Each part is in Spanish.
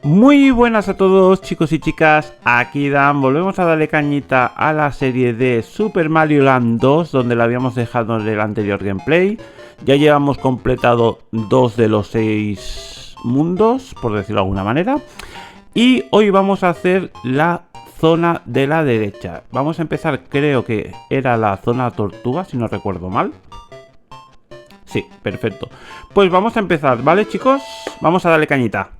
Muy buenas a todos, chicos y chicas, aquí Dan. Volvemos a darle cañita a la serie de Super Mario Land 2, donde la habíamos dejado en el anterior gameplay. Ya llevamos completado 2 de los 6 mundos, por decirlo de alguna manera. Y hoy vamos a hacer la zona de la derecha. Vamos a empezar, creo que era la zona tortuga, si no recuerdo mal. Sí, perfecto. Pues vamos a empezar, ¿vale, chicos? Vamos a darle cañita.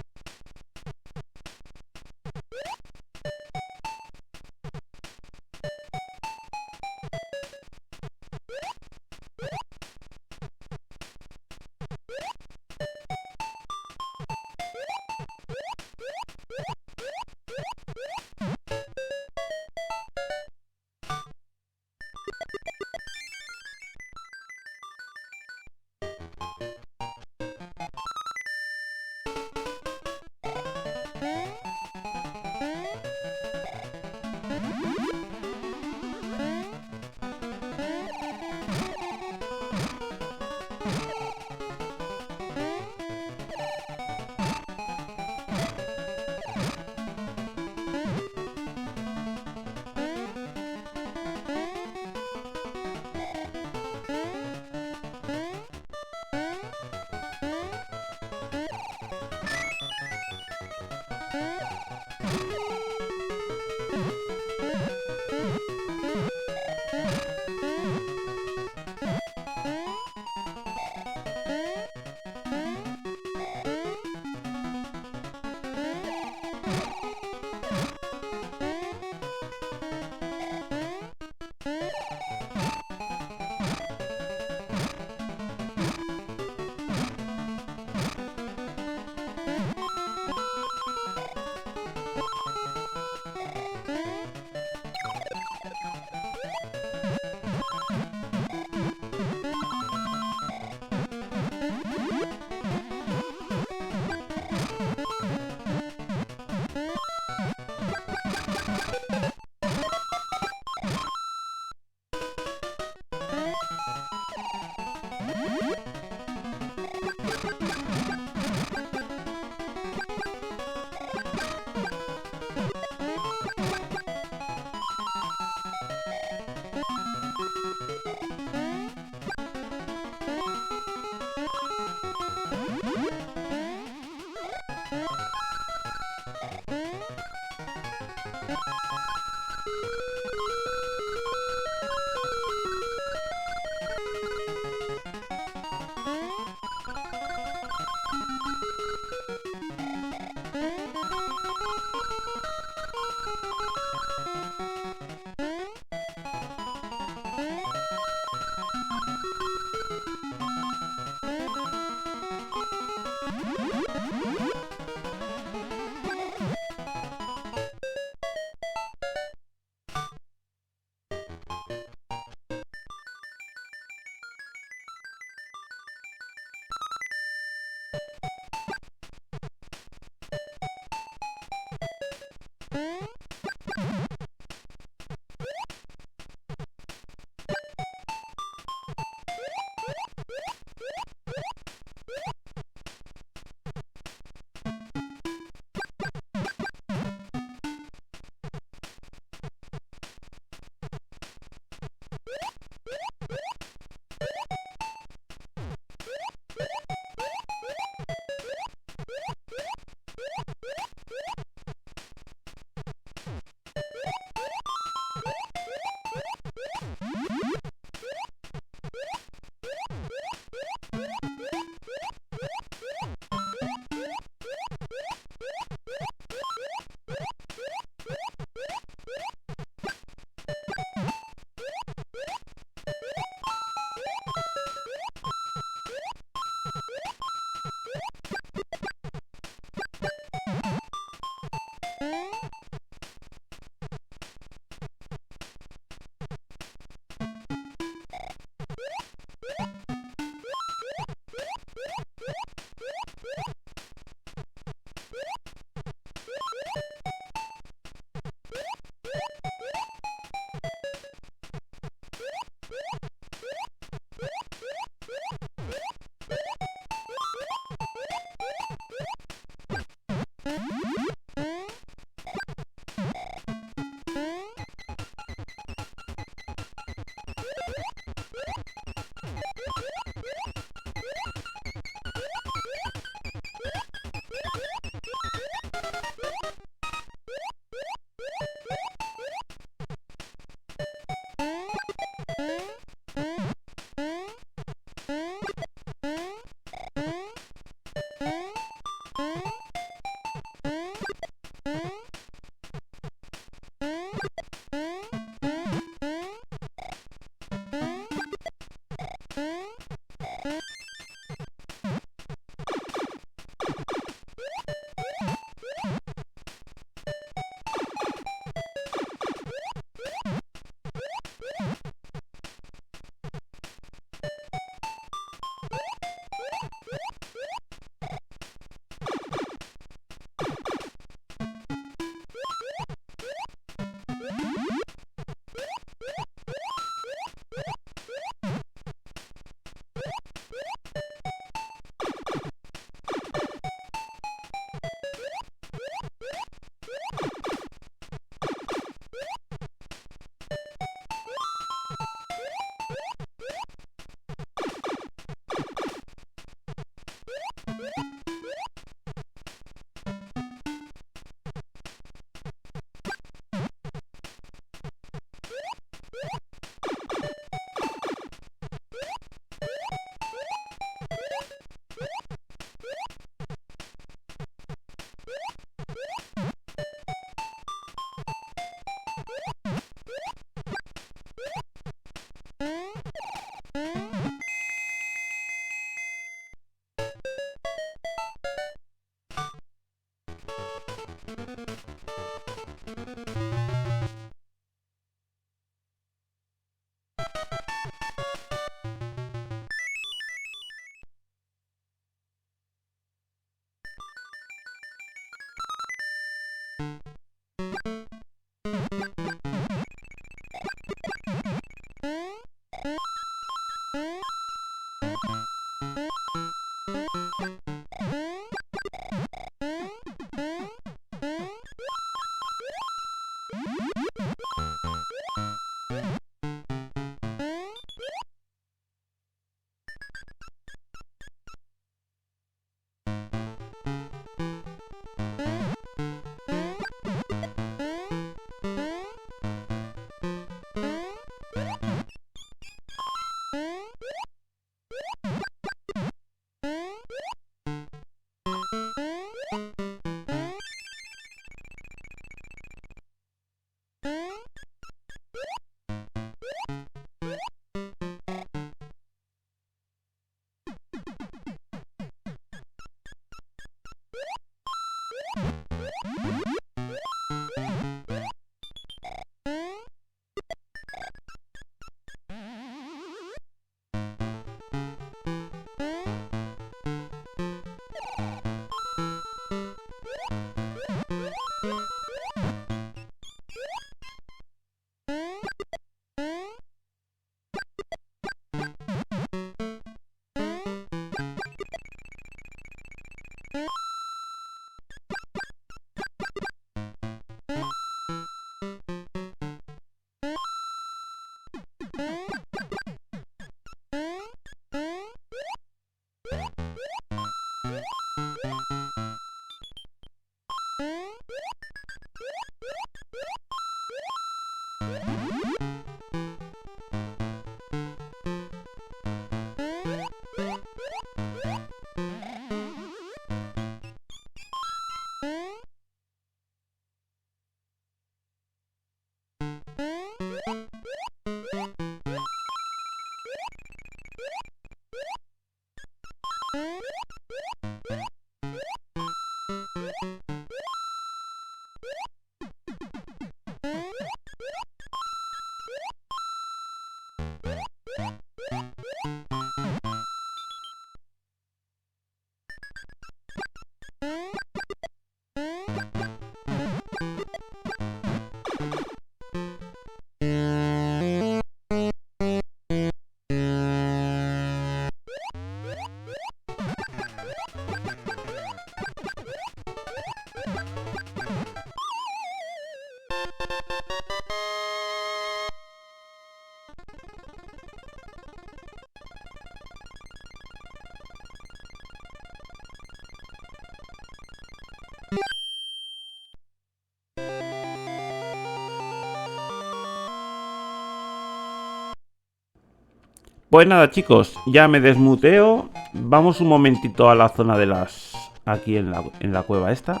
Pues nada, chicos, ya me desmuteo. Vamos un momentito a la zona de las... aquí en la cueva esta.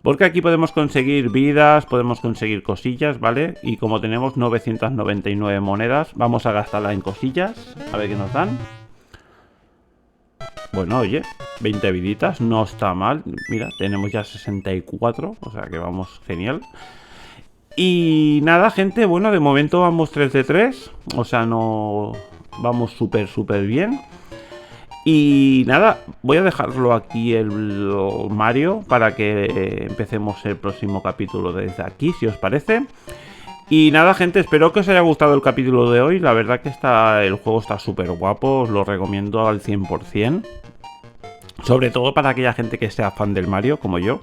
Porque aquí podemos conseguir vidas, podemos conseguir cosillas, ¿vale? Y como tenemos 999 monedas, vamos a gastarla en cosillas. A ver qué nos dan. Bueno, oye, 20 viditas, no está mal. Mira, tenemos ya 64, o sea que vamos genial. Y nada, gente, bueno, de momento vamos 3 de 3. O sea, no... vamos súper bien. Y nada, voy a dejarlo aquí el Mario para que empecemos el próximo capítulo desde aquí, si os parece. Y nada, gente, espero que os haya gustado el capítulo de hoy. La verdad que el juego está súper guapo, os lo recomiendo al 100%. Sobre todo para aquella gente que sea fan del Mario, como yo.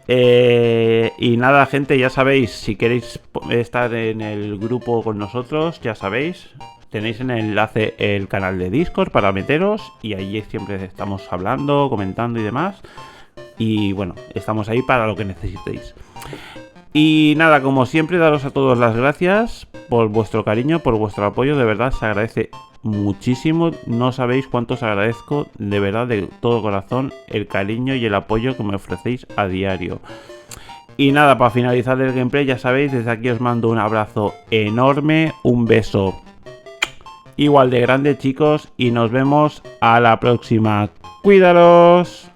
Y nada, gente, ya sabéis, si queréis estar en el grupo con nosotros, ya sabéis, tenéis en el enlace el canal de Discord para meteros. Y allí siempre estamos hablando, comentando y demás. Y bueno, estamos ahí para lo que necesitéis. Y nada, como siempre, daros a todos las gracias por vuestro cariño, por vuestro apoyo. De verdad, se agradece muchísimo. No sabéis cuánto os agradezco, de verdad, de todo corazón, el cariño y el apoyo que me ofrecéis a diario. Y nada, para finalizar el gameplay, ya sabéis, desde aquí os mando un abrazo enorme, un beso igual de grande, chicos, y nos vemos a la próxima. ¡Cuídalos!